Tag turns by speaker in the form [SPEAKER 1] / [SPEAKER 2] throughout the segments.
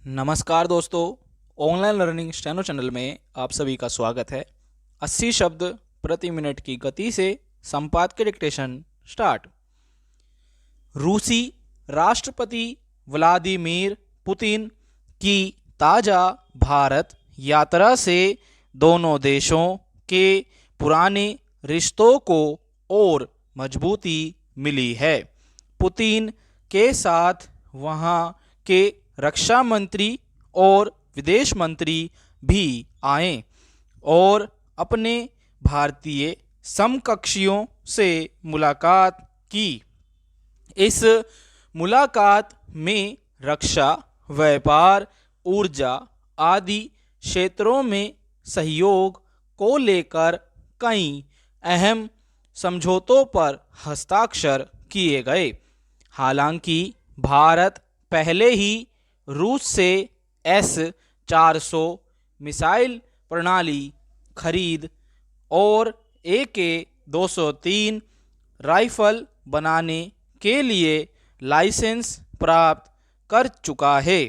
[SPEAKER 1] नमस्कार दोस्तों, online learning steno channel में आप सभी का स्वागत है। 80 शब्द प्रति मिनट की गति से संपादकीय डिक्टेशन स्टार्ट। रूसी राष्ट्रपति व्लादिमीर पुतिन की ताज़ा भारत यात्रा से दोनों देशों के पुराने रिश्तों को और मजबूती मिली है। पुतिन के साथ वहाँ के रक्षा मंत्री और विदेश मंत्री भी आए और अपने भारतीय समकक्षियों से मुलाकात की। इस मुलाकात में रक्षा, व्यापार, ऊर्जा आदि क्षेत्रों में सहयोग को लेकर कई अहम समझौतों पर हस्ताक्षर किए गए। हालांकि भारत पहले ही रूस से S-400 मिसाइल प्रणाली खरीद और AK-203 राइफल बनाने के लिए लाइसेंस प्राप्त कर चुका है,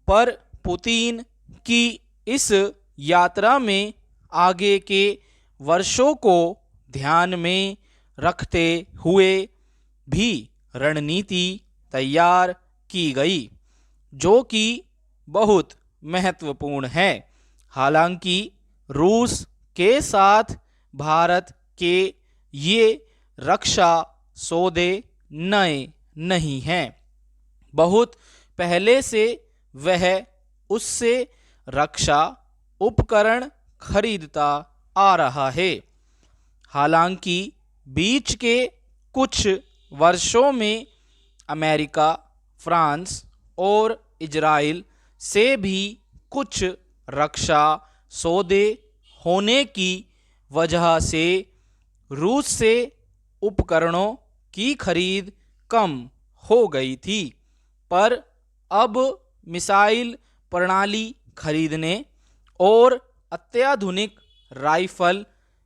[SPEAKER 1] पर पुतिन की इस यात्रा में आगे के वर्षों को ध्यान में रखते हुए भी रणनीति तैयार की गई, जो कि बहुत महत्वपूर्ण है। हालांकि रूस के साथ भारत के ये रक्षा सौदे नए नहीं हैं। बहुत पहले से वह उससे रक्षा उपकरण खरीदता आ रहा है। हालांकि बीच के कुछ वर्षों में अमेरिका, फ्रांस और इजराइल से भी कुछ रक्षा सौदे होने की वजह से रूस से उपकरणों की खरीद कम हो गई थी, पर अब मिसाइल प्रणाली खरीदने और अत्याधुनिक राइफल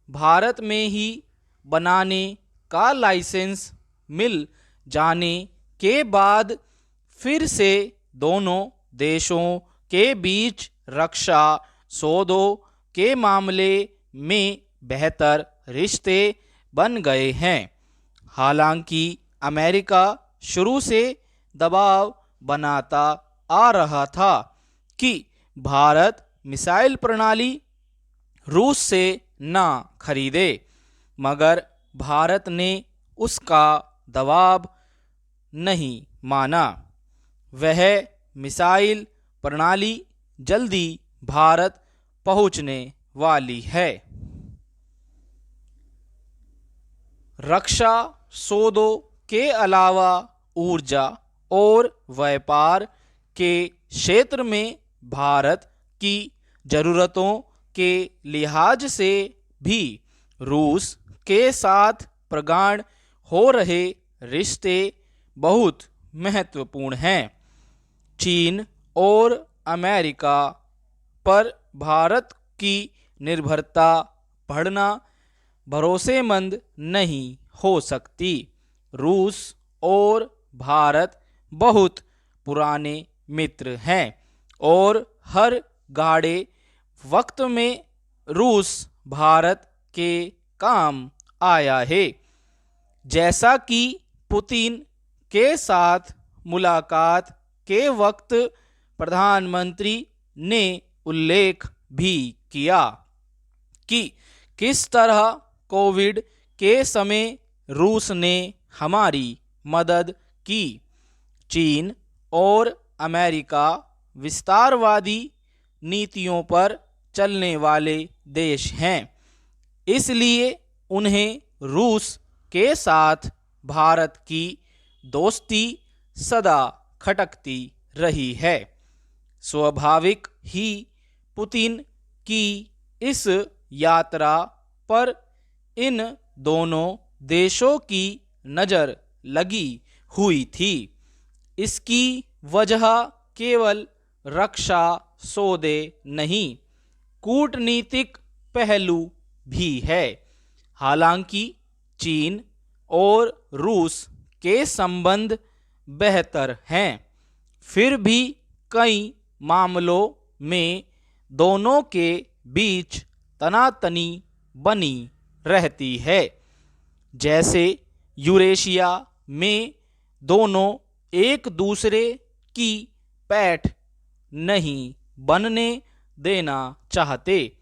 [SPEAKER 1] भारत में ही बनाने का लाइसेंस मिल जाने के बाद फिर से दोनों देशों के बीच रक्षा सौदों के मामले में बेहतर रिश्ते बन गए हैं। हालांकि अमेरिका शुरू से दबाव बनाता आ रहा था कि भारत मिसाइल प्रणाली रूस से ना खरीदे, मगर भारत ने उसका दबाव नहीं माना। वह मिसाइल प्रणाली जल्दी भारत पहुंचने वाली है। रक्षा सौदों के अलावा ऊर्जा और व्यापार के क्षेत्र में भारत की ज़रूरतों के लिहाज से भी रूस के साथ प्रगाढ़ हो रहे रिश्ते बहुत महत्वपूर्ण हैं। चीन और अमेरिका पर भारत की निर्भरता बढ़ना भरोसेमंद नहीं हो सकती। रूस और भारत बहुत पुराने मित्र हैं और हर गाढ़े वक्त में रूस भारत के काम आया है, जैसा कि पुतिन के साथ मुलाकात के वक्त प्रधानमंत्री ने उल्लेख भी किया कि किस तरह कोविड के समय रूस ने हमारी मदद की। चीन और अमेरिका विस्तारवादी नीतियों पर चलने वाले देश हैं, इसलिए उन्हें रूस के साथ भारत की दोस्ती सदा खटकती रही है। स्वाभाविक ही पुतिन की इस यात्रा पर इन दोनों देशों की नज़र लगी हुई थी। इसकी वजह केवल रक्षा सौदे नहीं, कूटनीतिक पहलू भी है। हालांकि चीन और रूस के संबंध बेहतर हैं, फिर भी कई मामलों में दोनों के बीच तनातनी बनी रहती है। जैसे यूरेशिया में दोनों एक दूसरे की पैठ नहीं बनने देना चाहते।